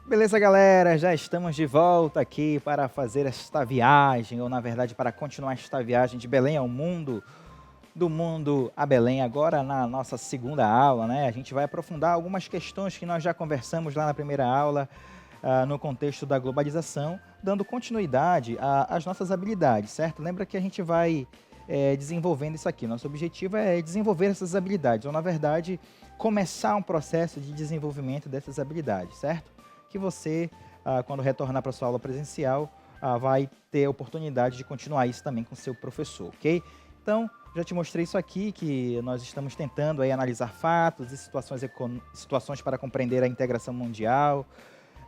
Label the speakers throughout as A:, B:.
A: Beleza, galera? Já estamos de volta aqui para fazer esta viagem, ou na verdade para continuar esta viagem de Belém ao mundo, do mundo a Belém. Agora na nossa segunda aula, né? A gente vai aprofundar algumas questões que nós já conversamos lá na primeira aula, no contexto da globalização, dando continuidade às nossas habilidades, certo? Lembra que a gente vai desenvolvendo isso aqui. Nosso objetivo é desenvolver essas habilidades, ou na verdade, começar um processo de desenvolvimento dessas habilidades, certo? Que você, quando retornar para a sua aula presencial, vai ter a oportunidade de continuar isso também com o seu professor, ok? Então, já te mostrei isso aqui, que nós estamos tentando aí analisar fatos e situações para compreender a integração mundial,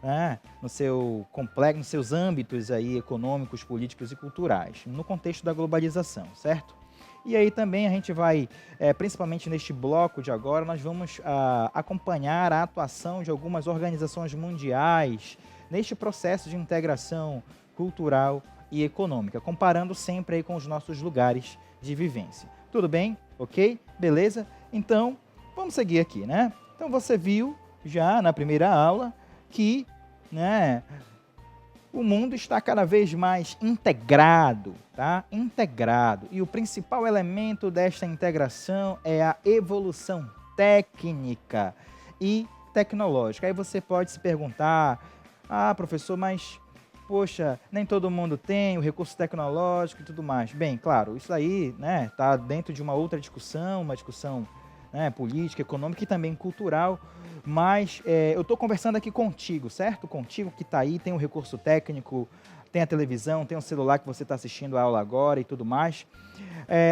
A: né, no seu complexo, nos seus âmbitos aí econômicos, políticos e culturais, no contexto da globalização, certo? E aí também a gente vai, principalmente neste bloco de agora, nós vamos acompanhar a atuação de algumas organizações mundiais neste processo de integração cultural e econômica, comparando sempre aí com os nossos lugares de vivência. Tudo bem? Ok? Beleza? Então, vamos seguir aqui, né? Então você viu já na primeira aula que, né, o mundo está cada vez mais integrado, tá? Integrado. E o principal elemento desta integração é a evolução técnica e tecnológica. Aí você pode se perguntar, professor, mas, poxa, nem todo mundo tem o recurso tecnológico e tudo mais. Bem, claro, isso aí, né, está dentro de uma outra discussão, uma discussão, né, política, econômica e também cultural, mas eu estou conversando aqui contigo, certo? Contigo que está aí, tem o recurso técnico, tem a televisão, tem o celular que você está assistindo a aula agora e tudo mais.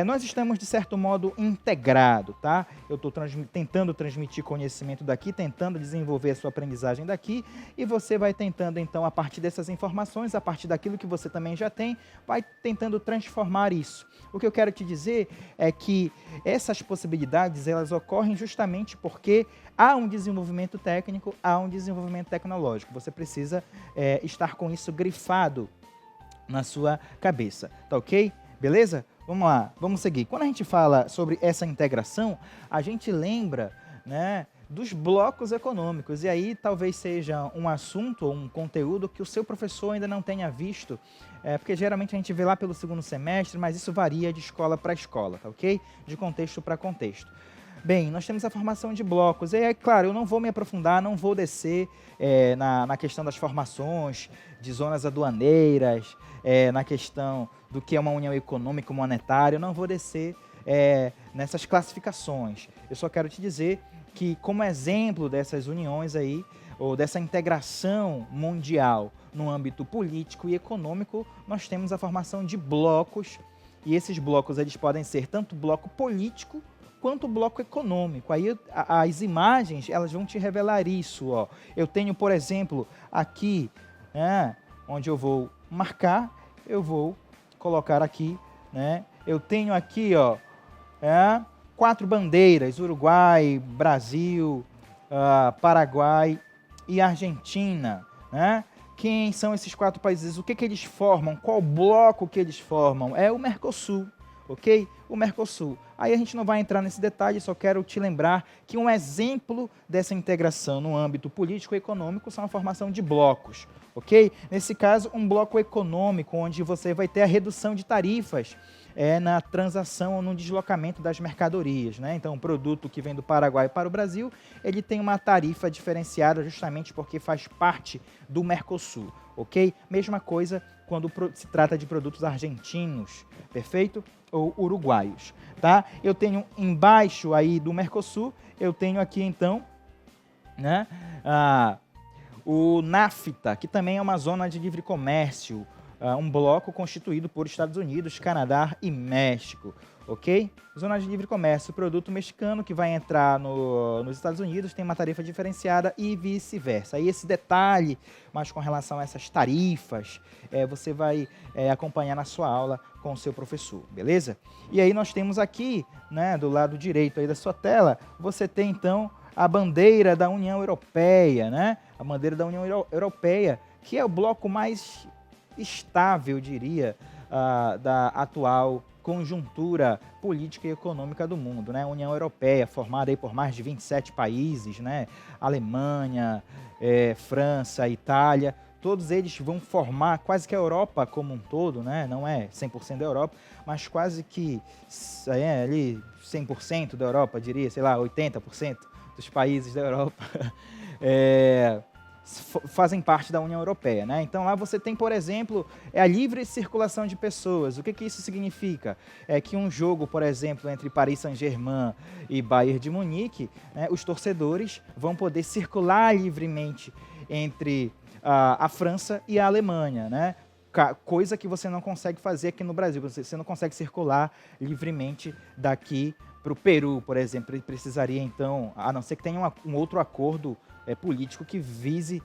A: Nós estamos, de certo modo, integrados, tá? Eu estou tentando transmitir conhecimento daqui, tentando desenvolver a sua aprendizagem daqui, e você vai tentando, então, a partir dessas informações, a partir daquilo que você também já tem, vai tentando transformar isso. O que eu quero te dizer é que essas possibilidades, elas ocorrem justamente porque há um desenvolvimento técnico, há um desenvolvimento tecnológico. Você precisa estar com isso grifado na sua cabeça, tá ok? Beleza? Vamos lá, vamos seguir. Quando a gente fala sobre essa integração, a gente lembra, né, dos blocos econômicos. E aí talvez seja um assunto ou um conteúdo que o seu professor ainda não tenha visto, porque geralmente a gente vê lá pelo segundo semestre, mas isso varia de escola para escola, tá ok? De contexto para contexto. Bem, nós temos a formação de blocos, e aí, claro, eu não vou me aprofundar, não vou descer na questão das formações, de zonas aduaneiras, na questão do que é uma união econômica monetária, eu não vou descer nessas classificações. Eu só quero te dizer que, como exemplo dessas uniões aí, ou dessa integração mundial no âmbito político e econômico, nós temos a formação de blocos, e esses blocos eles podem ser tanto bloco político quanto bloco econômico. Aí as imagens elas vão te revelar isso. Ó. Eu tenho, por exemplo, aqui, onde eu vou marcar, eu vou colocar aqui, né? Eu tenho aqui, ó, 4 bandeiras: Uruguai, Brasil, Paraguai e Argentina, né? Quem são esses 4 países? O que eles formam? Qual bloco que eles formam? É o Mercosul, ok? O Mercosul. Aí a gente não vai entrar nesse detalhe, só quero te lembrar que um exemplo dessa integração no âmbito político e econômico são a formação de blocos, ok? Nesse caso, um bloco econômico, onde você vai ter a redução de tarifas na transação ou no deslocamento das mercadorias, né? Então, um produto que vem do Paraguai para o Brasil, ele tem uma tarifa diferenciada justamente porque faz parte do Mercosul, ok? Mesma coisa quando se trata de produtos argentinos, perfeito? Ou uruguaios, tá? Eu tenho embaixo aí do Mercosul, eu tenho aqui então, né, o NAFTA, que também é uma zona de livre comércio, um bloco constituído por Estados Unidos, Canadá e México, ok? Zona de livre comércio, produto mexicano que vai entrar nos Estados Unidos tem uma tarifa diferenciada e vice-versa. Aí esse detalhe, mas com relação a essas tarifas, você vai acompanhar na sua aula com o seu professor, beleza? E aí nós temos aqui, né, do lado direito aí da sua tela, você tem então a bandeira da União Europeia, né? A bandeira da União Europeia, que é o bloco mais estável, eu diria, da atual conjuntura política e econômica do mundo, né? A União Europeia, formada aí por mais de 27 países, né? Alemanha, França, Itália, todos eles vão formar quase que a Europa como um todo, né? Não é 100% da Europa, mas quase que ali 100% da Europa, diria, sei lá, 80% dos países da Europa fazem parte da União Europeia, né? Então lá você tem, por exemplo, a livre circulação de pessoas. O que isso significa? É que um jogo, por exemplo, entre Paris Saint-Germain e Bayern de Munique, né, os torcedores vão poder circular livremente entre a França e a Alemanha, né? Coisa que você não consegue fazer aqui no Brasil. Você não consegue circular livremente daqui para o Peru, por exemplo. Ele precisaria, então, a não ser que tenha um outro acordo político que vise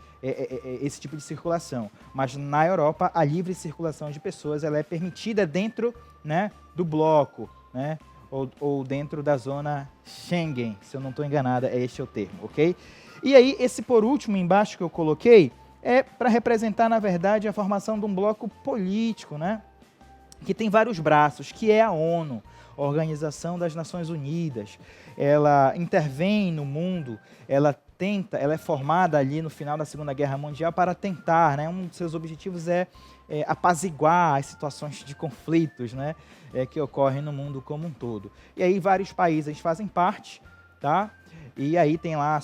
A: esse tipo de circulação. Mas na Europa, a livre circulação de pessoas ela é permitida dentro, né, do bloco, né, ou dentro da zona Schengen, se eu não estou enganada, este é o termo, ok? E aí, esse por último embaixo que eu coloquei, é para representar, na verdade, a formação de um bloco político, né? Que tem vários braços, que é a ONU, Organização das Nações Unidas. Ela intervém no mundo, ela é formada ali no final da Segunda Guerra Mundial para tentar, né? Um dos seus objetivos é apaziguar as situações de conflitos, né? Que ocorrem no mundo como um todo. E aí vários países fazem parte, tá? E aí tem lá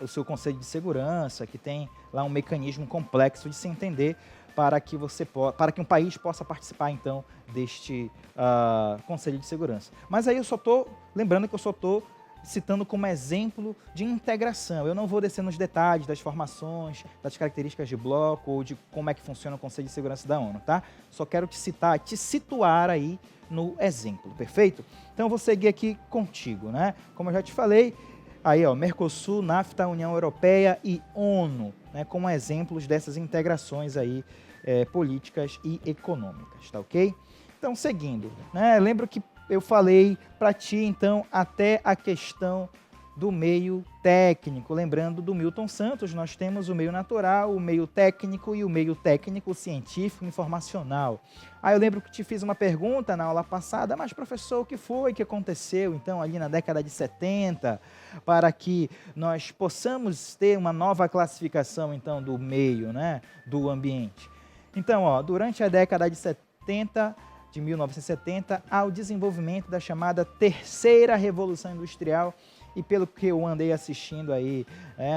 A: o seu Conselho de Segurança, que tem lá um mecanismo complexo de se entender para que um país possa participar, então, deste Conselho de Segurança. Mas aí lembrando que eu só estou citando como exemplo de integração. Eu não vou descer nos detalhes das formações, das características de bloco ou de como é que funciona o Conselho de Segurança da ONU, tá? Só quero te situar aí no exemplo, perfeito? Então eu vou seguir aqui contigo, né? Como eu já te falei, aí, ó, Mercosul, NAFTA, União Europeia e ONU, né, como exemplos dessas integrações aí, políticas e econômicas, tá ok? Então, seguindo, né, lembro que eu falei para ti, então, até a questão do meio técnico. Lembrando do Milton Santos, nós temos o meio natural, o meio técnico e o meio técnico científico informacional. Aí eu lembro que te fiz uma pergunta na aula passada, mas professor, o que foi que aconteceu então ali na década de 70 para que nós possamos ter uma nova classificação então do meio, né, do ambiente? Então, ó, durante a década de 70, de 1970, ao desenvolvimento da chamada Terceira Revolução Industrial. E pelo que eu andei assistindo aí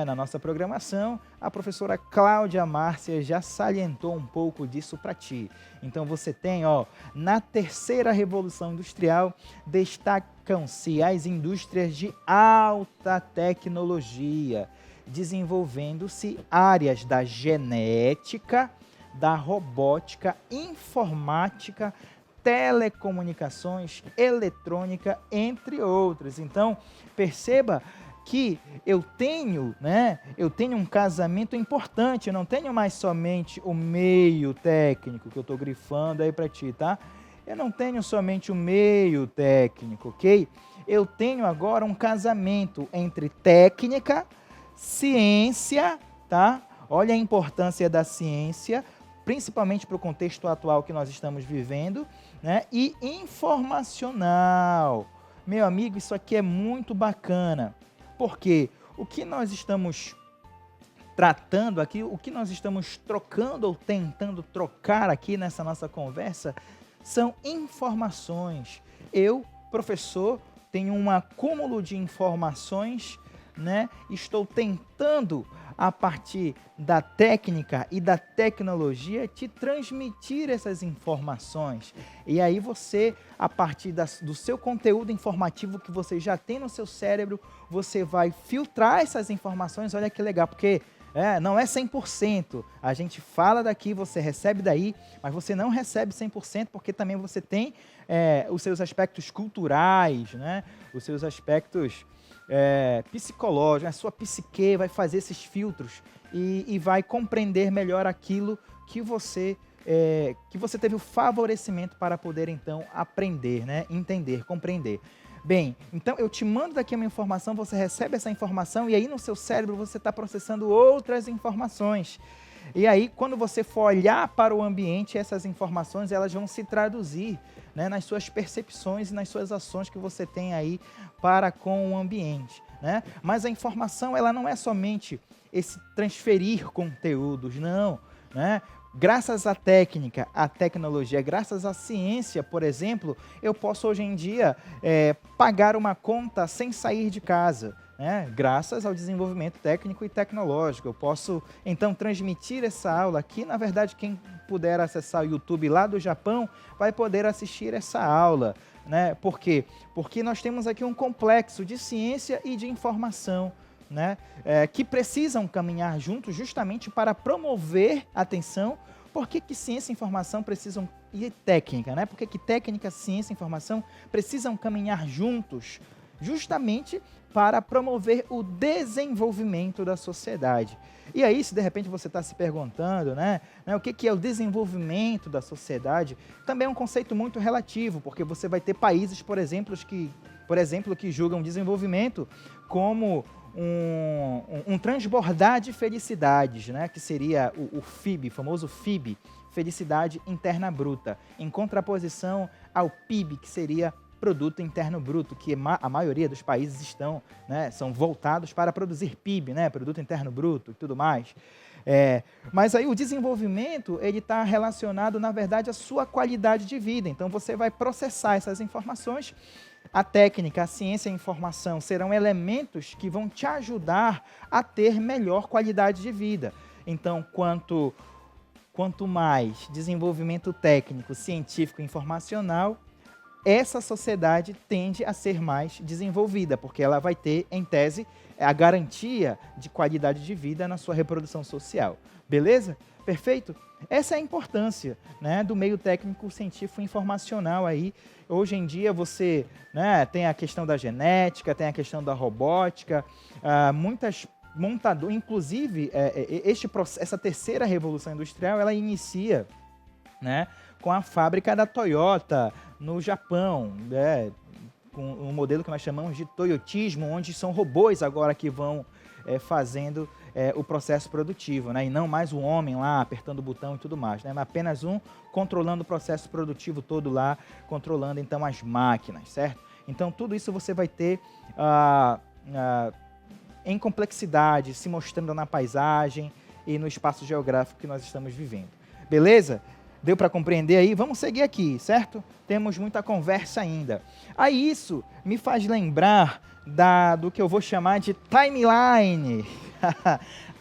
A: na nossa programação, a professora Cláudia Márcia já salientou um pouco disso para ti. Então você tem, ó, na Terceira Revolução Industrial, destacam-se as indústrias de alta tecnologia, desenvolvendo-se áreas da genética, da robótica, informática, telecomunicações, eletrônica, entre outros. Então, perceba que eu tenho um casamento importante, eu não tenho mais somente o meio técnico que eu estou grifando aí para ti, tá? Eu não tenho somente o meio técnico, ok? Eu tenho agora um casamento entre técnica, ciência, tá? Olha a importância da ciência, principalmente para o contexto atual que nós estamos vivendo, né? E informacional. Meu amigo, isso aqui é muito bacana, porque o que nós estamos tratando aqui, o que nós estamos trocando ou tentando trocar aqui nessa nossa conversa, são informações. Eu, professor, tenho um acúmulo de informações, né? Estou tentando, a partir da técnica e da tecnologia, te transmitir essas informações. E aí você, a partir do seu conteúdo informativo que você já tem no seu cérebro, você vai filtrar essas informações. Olha que legal, porque não é 100%. A gente fala daqui, você recebe daí, mas você não recebe 100%, porque também você tem os seus aspectos culturais, né? Os seus aspectos psicológicos, a sua psique vai fazer esses filtros e vai compreender melhor aquilo que você teve o favorecimento para poder, então, aprender, né? Entender, compreender. Bem, então eu te mando daqui uma informação, você recebe essa informação e aí no seu cérebro você está processando outras informações. E aí, quando você for olhar para o ambiente, essas informações elas vão se traduzir, né, nas suas percepções e nas suas ações que você tem aí para com o ambiente, né? Mas a informação ela não é somente esse transferir conteúdos, não, né? Graças à técnica, à tecnologia, graças à ciência, por exemplo, eu posso hoje em dia pagar uma conta sem sair de casa, né? Graças ao desenvolvimento técnico e tecnológico. Eu posso, então, transmitir essa aula aqui. Na verdade, quem puder acessar o YouTube lá do Japão vai poder assistir essa aula, né? Por quê? Porque nós temos aqui um complexo de ciência e de informação, né? Que precisam caminhar juntos justamente para promover atenção. Por que ciência e informação precisam, e técnica, né? Por que técnica, ciência e informação precisam caminhar juntos? Justamente para promover o desenvolvimento da sociedade. E aí, se de repente você está se perguntando, né, o que é o desenvolvimento da sociedade, também é um conceito muito relativo, porque você vai ter países, por exemplo, que julgam desenvolvimento como um transbordar de felicidades, né? Que seria o FIB, famoso FIB, Felicidade Interna Bruta, em contraposição ao PIB, que seria Produto Interno Bruto, que a maioria dos países estão, né, são voltados para produzir PIB, né, Produto Interno Bruto e tudo mais. Mas aí o desenvolvimento ele está relacionado, na verdade, à sua qualidade de vida. Então você vai processar essas informações. A técnica, a ciência e a informação serão elementos que vão te ajudar a ter melhor qualidade de vida. Então, quanto mais desenvolvimento técnico, científico e informacional, essa sociedade tende a ser mais desenvolvida, porque ela vai ter, em tese, a garantia de qualidade de vida na sua reprodução social. Beleza? Perfeito? Essa é a importância, né, do meio técnico, científico e informacional aí. Hoje em dia você, né, tem a questão da genética, tem a questão da robótica, muitas montadoras, inclusive essa terceira revolução industrial, ela inicia, né, com a fábrica da Toyota no Japão, né, com um modelo que nós chamamos de toyotismo, onde são robôs agora que vão fazendo o processo produtivo, né, e não mais o homem lá apertando o botão e tudo mais, né, mas apenas um controlando o processo produtivo todo lá, controlando então as máquinas, certo? Então tudo isso você vai ter em complexidade, se mostrando na paisagem e no espaço geográfico que nós estamos vivendo. Beleza? Deu para compreender aí? Vamos seguir aqui, certo? Temos muita conversa ainda. Aí isso me faz lembrar do que eu vou chamar de timeline.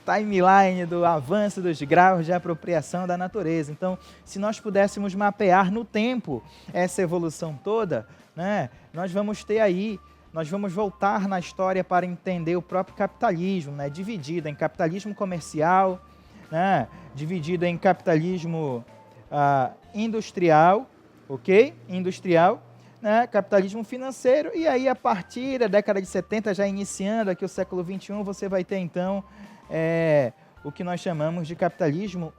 A: Timeline do avanço dos graus de apropriação da natureza. Então, se nós pudéssemos mapear no tempo essa evolução toda, né, nós vamos voltar na história para entender o próprio capitalismo, né, dividido em capitalismo comercial, né, dividido em capitalismo industrial, ok? Industrial, né? Capitalismo financeiro, e aí a partir da década de 70, já iniciando aqui o século XXI, você vai ter então o que nós chamamos de capitalismo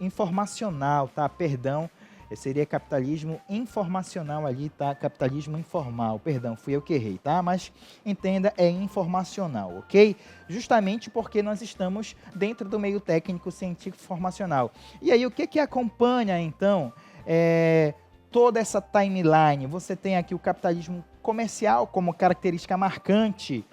A: informacional, tá? Perdão, seria capitalismo informacional ali, tá? Capitalismo informal, perdão, fui eu que errei, tá? Mas entenda, é informacional, ok? Justamente porque nós estamos dentro do meio técnico, científico, informacional. E aí, o que acompanha, então, toda essa timeline? Você tem aqui o capitalismo comercial como característica marcante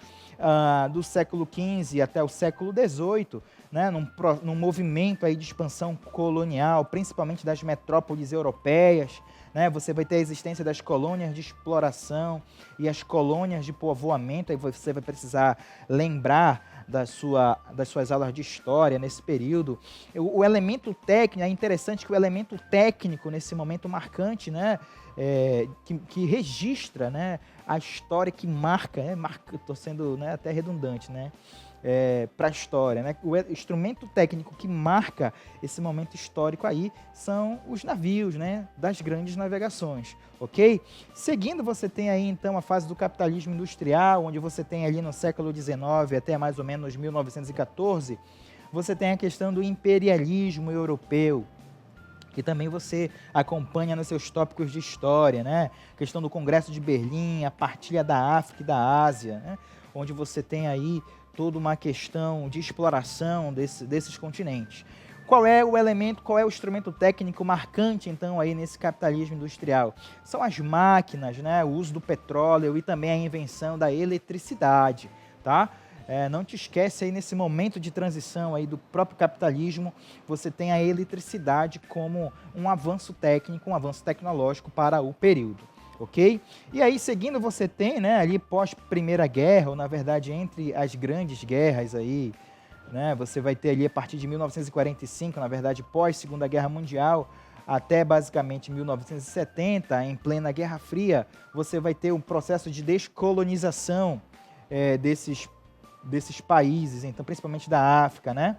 A: do século XV até o século XVIII, né, num movimento aí de expansão colonial, principalmente das metrópoles europeias, né, você vai ter a existência das colônias de exploração e as colônias de povoamento. Aí você vai precisar lembrar das suas aulas de história nesse período. O elemento técnico, é interessante que o elemento técnico nesse momento marcante, né, que registra, né, a história, que marca, estou sendo, né, até redundante, né, para a história, né? O instrumento técnico que marca esse momento histórico aí são os navios, né, das grandes navegações, ok? Seguindo, você tem aí então a fase do capitalismo industrial, onde você tem ali no século XIX até mais ou menos 1914, você tem a questão do imperialismo europeu, que também você acompanha nos seus tópicos de história, né? A questão do Congresso de Berlim, a partilha da África e da Ásia, né? Onde você tem aí toda uma questão de exploração desses continentes. Qual é o elemento, qual é o instrumento técnico marcante, então, aí nesse capitalismo industrial? São as máquinas, né? O uso do petróleo e também a invenção da eletricidade, tá? Não te esquece aí, nesse momento de transição aí do próprio capitalismo, você tem a eletricidade como um avanço técnico, um avanço tecnológico para o período, ok? E aí, seguindo, você tem, né, ali pós Primeira Guerra, ou na verdade entre as grandes guerras aí, né, você vai ter ali a partir de 1945, na verdade pós Segunda Guerra Mundial, até basicamente 1970, em plena Guerra Fria, você vai ter um processo de descolonização desses países, então principalmente da África, né?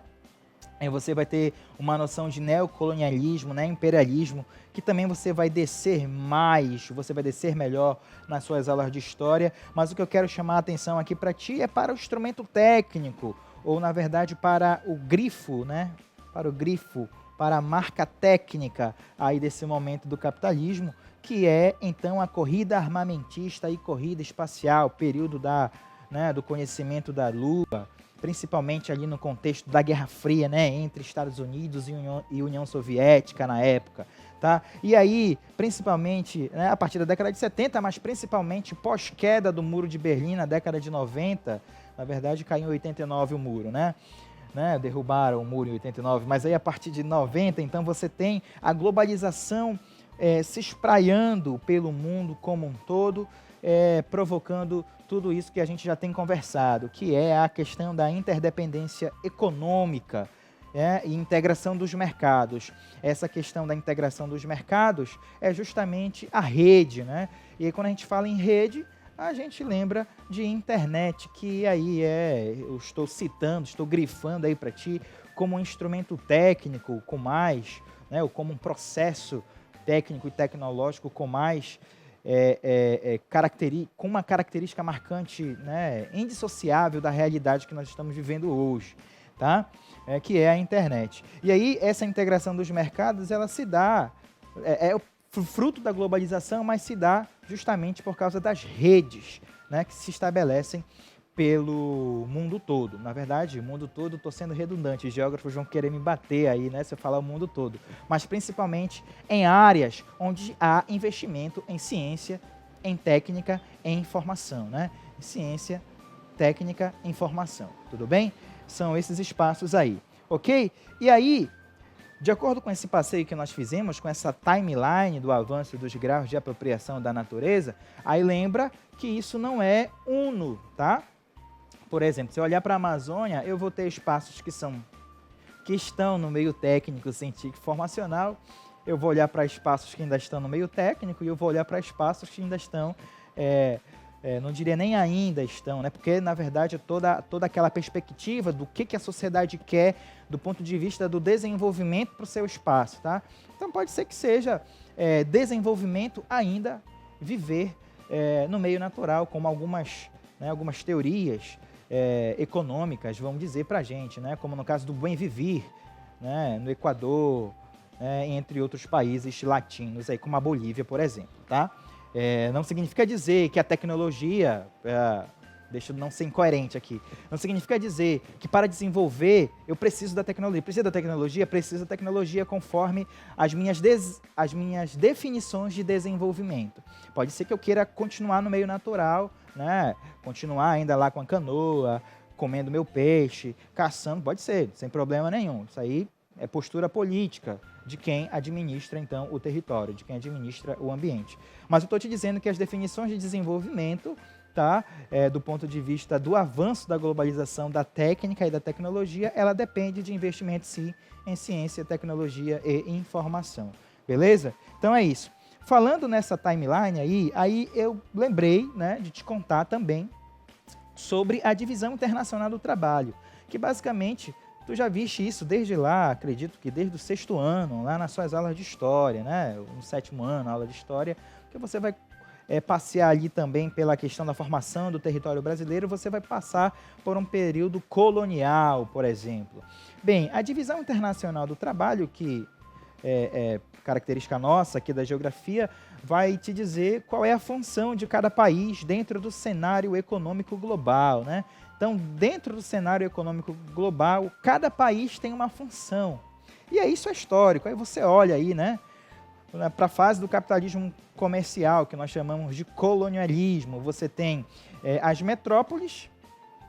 A: Aí você vai ter uma noção de neocolonialismo, né, imperialismo, que também você vai descer mais, você vai descer melhor nas suas aulas de história, mas o que eu quero chamar a atenção aqui para ti é para o instrumento técnico, ou na verdade para o grifo, né? Para o grifo, para a marca técnica aí desse momento do capitalismo, que é então a corrida armamentista e corrida espacial, período do conhecimento da Lua, principalmente ali no contexto da Guerra Fria, né, entre Estados Unidos e União Soviética na época, tá? E aí, principalmente, né, a partir da década de 70, mas principalmente pós-queda do Muro de Berlim na década de 90, na verdade caiu em 89 o muro, né? Derrubaram o muro em 89, mas aí a partir de 90, então você tem a globalização se espraiando pelo mundo como um todo, provocando tudo isso que a gente já tem conversado, que é a questão da interdependência econômica e integração dos mercados. Essa questão da integração dos mercados é justamente a rede, né? E aí, quando a gente fala em rede, a gente lembra de internet, que aí eu estou citando, estou grifando aí para ti como um instrumento técnico com mais, né, ou como um processo técnico e tecnológico com mais com uma característica marcante, né, indissociável da realidade que nós estamos vivendo hoje, tá? Que é a internet. E aí essa integração dos mercados, ela se dá, o fruto da globalização, mas se dá justamente por causa das redes, né, que se estabelecem pelo mundo todo. Na verdade, o mundo todo, estou sendo redundante, os geógrafos vão querer me bater aí, né, se eu falar o mundo todo, mas principalmente em áreas onde há investimento em ciência, em técnica, em informação, né? Ciência, técnica, informação, tudo bem? São esses espaços aí, ok? E aí, de acordo com esse passeio que nós fizemos, com essa timeline do avanço dos graus de apropriação da natureza, aí lembra que isso não é uno, tá? Por exemplo, se eu olhar para a Amazônia, eu vou ter espaços que estão no meio técnico, científico e formacional, eu vou olhar para espaços que ainda estão no meio técnico e eu vou olhar para espaços que ainda estão, não diria nem ainda estão, né? Porque, na verdade, toda aquela perspectiva do que a sociedade quer do ponto de vista do desenvolvimento para o seu espaço, tá? Então, pode ser que seja desenvolvimento ainda viver no meio natural, como algumas teorias econômicas vão dizer para a gente, né? Como no caso do Buen Vivir, né? No Equador, entre outros países latinos, aí, como a Bolívia, por exemplo, tá? Não significa dizer que a tecnologia, deixa eu não ser incoerente aqui, não significa dizer que para desenvolver eu preciso da tecnologia. Preciso da tecnologia? Preciso da tecnologia conforme as minhas definições de desenvolvimento. Pode ser que eu queira continuar no meio natural, né? Continuar ainda lá com a canoa, comendo meu peixe, caçando, pode ser, sem problema nenhum. Isso aí é postura política de quem administra, então, o território, de quem administra o ambiente. Mas eu estou te dizendo que as definições de desenvolvimento, tá, do ponto de vista do avanço da globalização, da técnica e da tecnologia, ela depende de investimento, sim, em ciência, tecnologia e informação. Beleza? Então é isso. Falando nessa timeline aí eu lembrei, né, de te contar também sobre a Divisão Internacional do Trabalho, que basicamente tu já viste isso desde lá, acredito que desde o 6º ano, lá nas suas aulas de história, né? No 7º ano, aula de história, que você vai passear ali também pela questão da formação do território brasileiro, você vai passar por um período colonial, por exemplo. Bem, a Divisão Internacional do Trabalho, que característica nossa aqui da geografia, vai te dizer qual é a função de cada país dentro do cenário econômico global, né? Então, dentro do cenário econômico global, cada país tem uma função. E aí isso é histórico. Aí você olha aí, né, para a fase do capitalismo comercial, que nós chamamos de colonialismo. Você tem as metrópoles,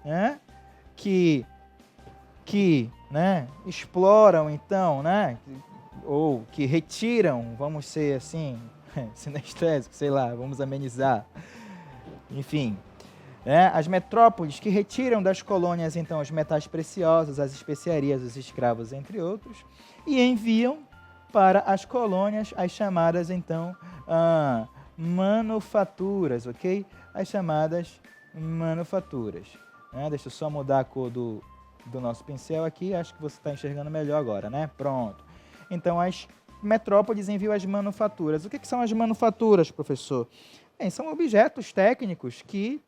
A: né, que né, exploram, então, né, ou que retiram, vamos ser assim, sinestésico, sei lá, vamos amenizar, enfim, as metrópoles que retiram das colônias, então, os metais preciosos, as especiarias, os escravos, entre outros, e enviam para as colônias as chamadas, então, manufaturas, ok? As chamadas manufaturas. Deixa eu só mudar a cor do nosso pincel aqui, acho que você está enxergando melhor agora, né? Pronto. Então, as metrópoles enviam as manufaturas. O que são as manufaturas, professor? Bem, são objetos técnicos que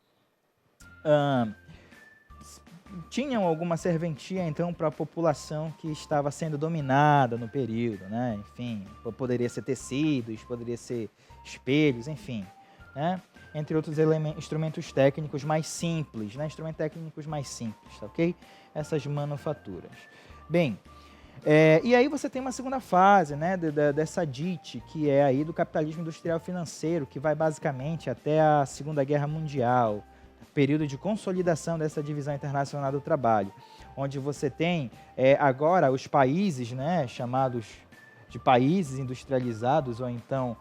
A: tinham alguma serventia, então, para a população que estava sendo dominada no período, né? Enfim, poderia ser tecidos, poderia ser espelhos, enfim, né? Entre outros instrumentos técnicos mais simples, né? Instrumentos técnicos mais simples, tá ok? Essas manufaturas. Bem, e aí você tem uma segunda fase, né, dessa DIT, que é aí do capitalismo industrial financeiro, que vai basicamente até a Segunda Guerra Mundial, período de consolidação dessa divisão internacional do trabalho, onde você tem agora os países, né, chamados de países industrializados, ou então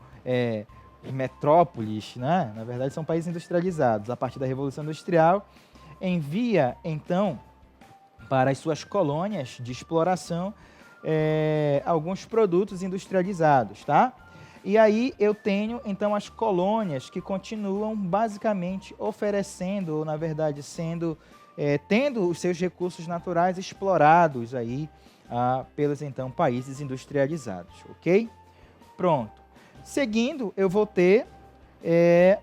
A: metrópoles, né, na verdade são países industrializados, a partir da Revolução Industrial, envia então para as suas colônias de exploração alguns produtos industrializados, tá? E aí eu tenho, então, as colônias que continuam basicamente oferecendo, ou na verdade tendo os seus recursos naturais explorados aí pelos, então, países industrializados, ok? Pronto. Seguindo, eu vou ter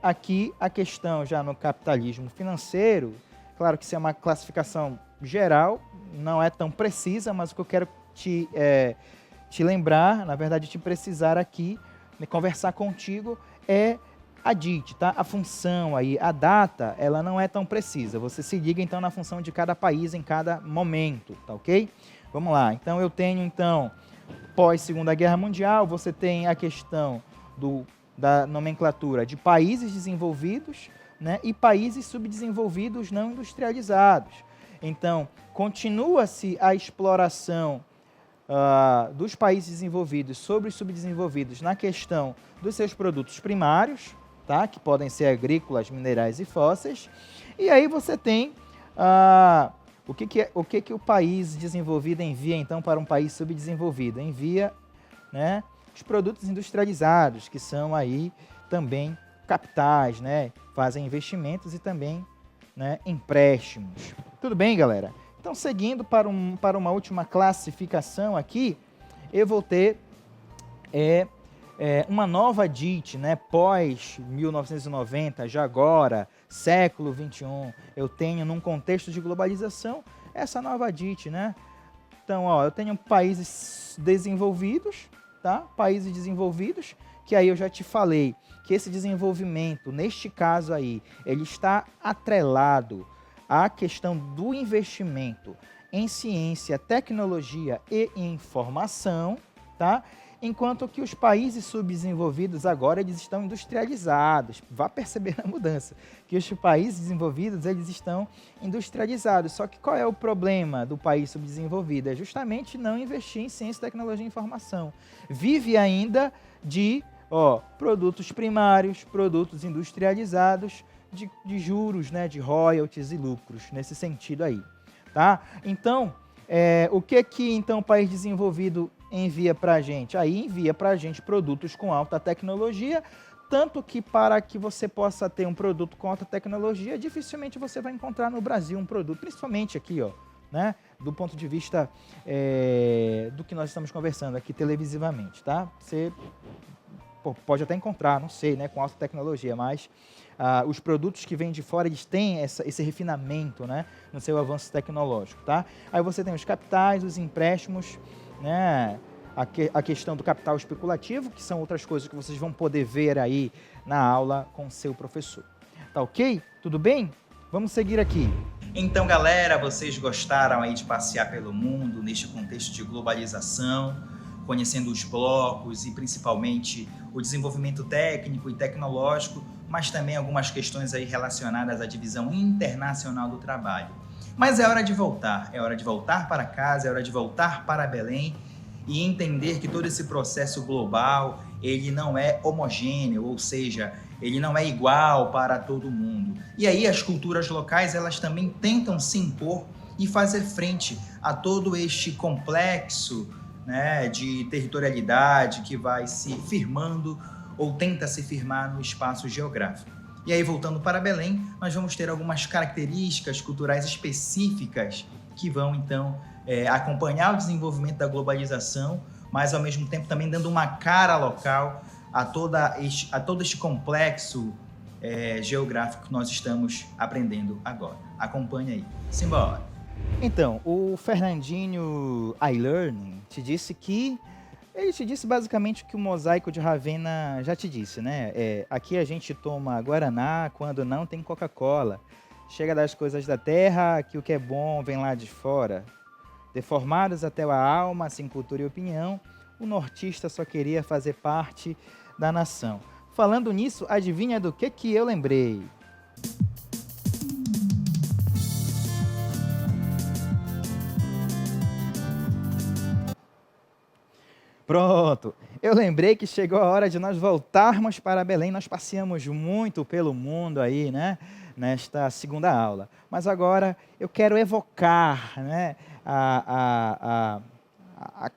A: aqui a questão já no capitalismo financeiro. Claro que isso é uma classificação geral, não é tão precisa, mas o que eu quero te lembrar, na verdade, te precisar aqui, conversar contigo, é a DIT, tá? A função aí, a data, ela não é tão precisa. Você se liga, então, na função de cada país em cada momento, tá ok? Vamos lá. Então, eu tenho, então, pós-Segunda Guerra Mundial, você tem a questão da nomenclatura de países desenvolvidos, né, e países subdesenvolvidos não industrializados. Então, continua-se a exploração dos países desenvolvidos sobre os subdesenvolvidos na questão dos seus produtos primários, tá? Que podem ser agrícolas, minerais e fósseis. E aí você tem o que o país desenvolvido envia, então, para um país subdesenvolvido? Envia, né, os produtos industrializados, que são aí também capitais, né? Fazem investimentos e também, né, empréstimos. Tudo bem, galera? Então, seguindo para uma última classificação aqui, eu vou ter uma nova DIT, né, pós-1990, já agora, século XXI, eu tenho, num contexto de globalização, essa nova DIT, né? Então, eu tenho países desenvolvidos, tá? Países desenvolvidos, que aí eu já te falei que esse desenvolvimento, neste caso aí, ele está atrelado à questão do investimento em ciência, tecnologia e informação, tá? Enquanto que os países subdesenvolvidos agora eles estão industrializados. Vá perceber a mudança, que os países desenvolvidos eles estão industrializados. Só que qual é o problema do país subdesenvolvido? É justamente não investir em ciência, tecnologia e informação. Vive ainda de produtos primários, produtos industrializados, de juros, né, de royalties e lucros, nesse sentido aí, tá? Então, o que então o país desenvolvido envia para a gente? Aí envia para a gente produtos com alta tecnologia, tanto que para que você possa ter um produto com alta tecnologia, dificilmente você vai encontrar no Brasil um produto, principalmente aqui, né, do ponto de vista do que nós estamos conversando aqui televisivamente, tá? Você pode até encontrar, não sei, né, com alta tecnologia, mas os produtos que vêm de fora, eles têm esse refinamento, né, no seu avanço tecnológico, tá? Aí você tem os capitais, os empréstimos, né, a questão do capital especulativo, que são outras coisas que vocês vão poder ver aí na aula com o seu professor. Tá ok? Tudo bem? Vamos seguir aqui. Então, galera, vocês gostaram aí de passear pelo mundo neste contexto de globalização, conhecendo os blocos e principalmente o desenvolvimento técnico e tecnológico, mas também algumas questões aí relacionadas à divisão internacional do trabalho. Mas é hora de voltar para casa, é hora de voltar para Belém e entender que todo esse processo global, ele não é homogêneo, ou seja, ele não é igual para todo mundo. E aí as culturas locais, elas também tentam se impor e fazer frente a todo este complexo, né, de territorialidade que vai se firmando ou tenta se firmar no espaço geográfico. E aí, voltando para Belém, nós vamos ter algumas características culturais específicas que vão, então, acompanhar o desenvolvimento da globalização, mas, ao mesmo tempo, também dando uma cara local a todo este complexo geográfico que nós estamos aprendendo agora. Acompanhe aí. Simbora! Então, o Fernandinho iLearning te disse que ele te disse basicamente o que o Mosaico de Ravenna já te disse, né? Aqui a gente toma Guaraná quando não tem Coca-Cola. Chega das coisas da terra, que o que é bom vem lá de fora. Deformados até a alma, sem cultura e opinião, o nortista só queria fazer parte da nação. Falando nisso, adivinha do que eu lembrei? Pronto, eu lembrei que chegou a hora de nós voltarmos para Belém. Nós passeamos muito pelo mundo aí, né? Nesta segunda aula. Mas agora eu quero evocar, né, a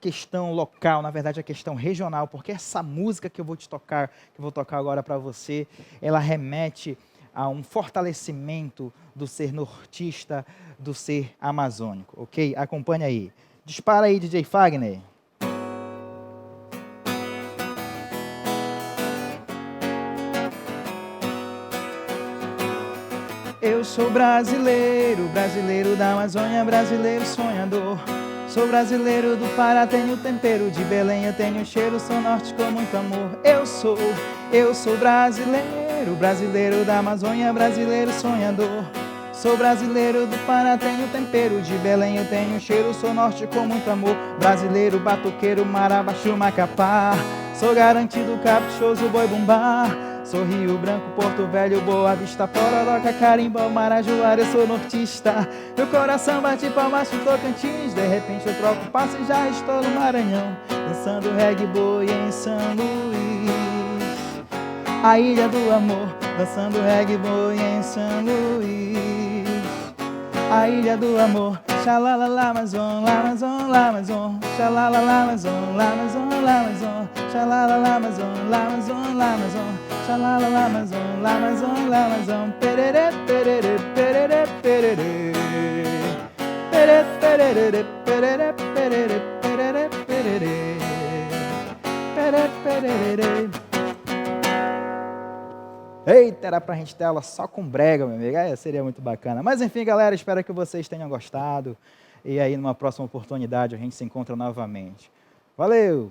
A: questão local, na verdade a questão regional, porque essa música que eu vou tocar agora para você, ela remete a um fortalecimento do ser nortista, do ser amazônico, ok? Acompanha aí. Dispara aí, DJ Fagner. Eu sou brasileiro, brasileiro da Amazônia, brasileiro sonhador. Sou brasileiro do Pará, tenho tempero de Belém, eu tenho cheiro, sou norte com muito amor. Eu sou brasileiro, brasileiro da Amazônia, brasileiro sonhador. Sou brasileiro do Pará, tenho tempero de Belém, eu tenho cheiro, sou norte com muito amor. Brasileiro, batuqueiro, marabaixo, macapá. Sou garantido, caprichoso, boi bumbá. Sou Rio Branco, Porto Velho, Boa Vista, Pororoca, Carimbó, Marajoara, eu sou nortista. Meu coração bate palmas pro Tocantins, de repente eu troco passo e já estou no Maranhão, dançando reggae boi em São Luís, a ilha do amor, dançando reggae boi em São Luís, a ilha do amor. Xalala, Lamazon, Lamazon, Lamazon, xalala, Lamazon, Lamazon, Lamazon, xalala, Lamazon, Lamazon, Lamazon, xalala, Lamazon, Lamazon, Lamazon, perere, perere, perere, perere, perere, perere, perere, perere, perere, perere, perere, perere. Eita, era pra gente ter aula só com brega, meu amigo. Seria muito bacana. Mas enfim, galera, espero que vocês tenham gostado. E aí, numa próxima oportunidade, a gente se encontra novamente. Valeu!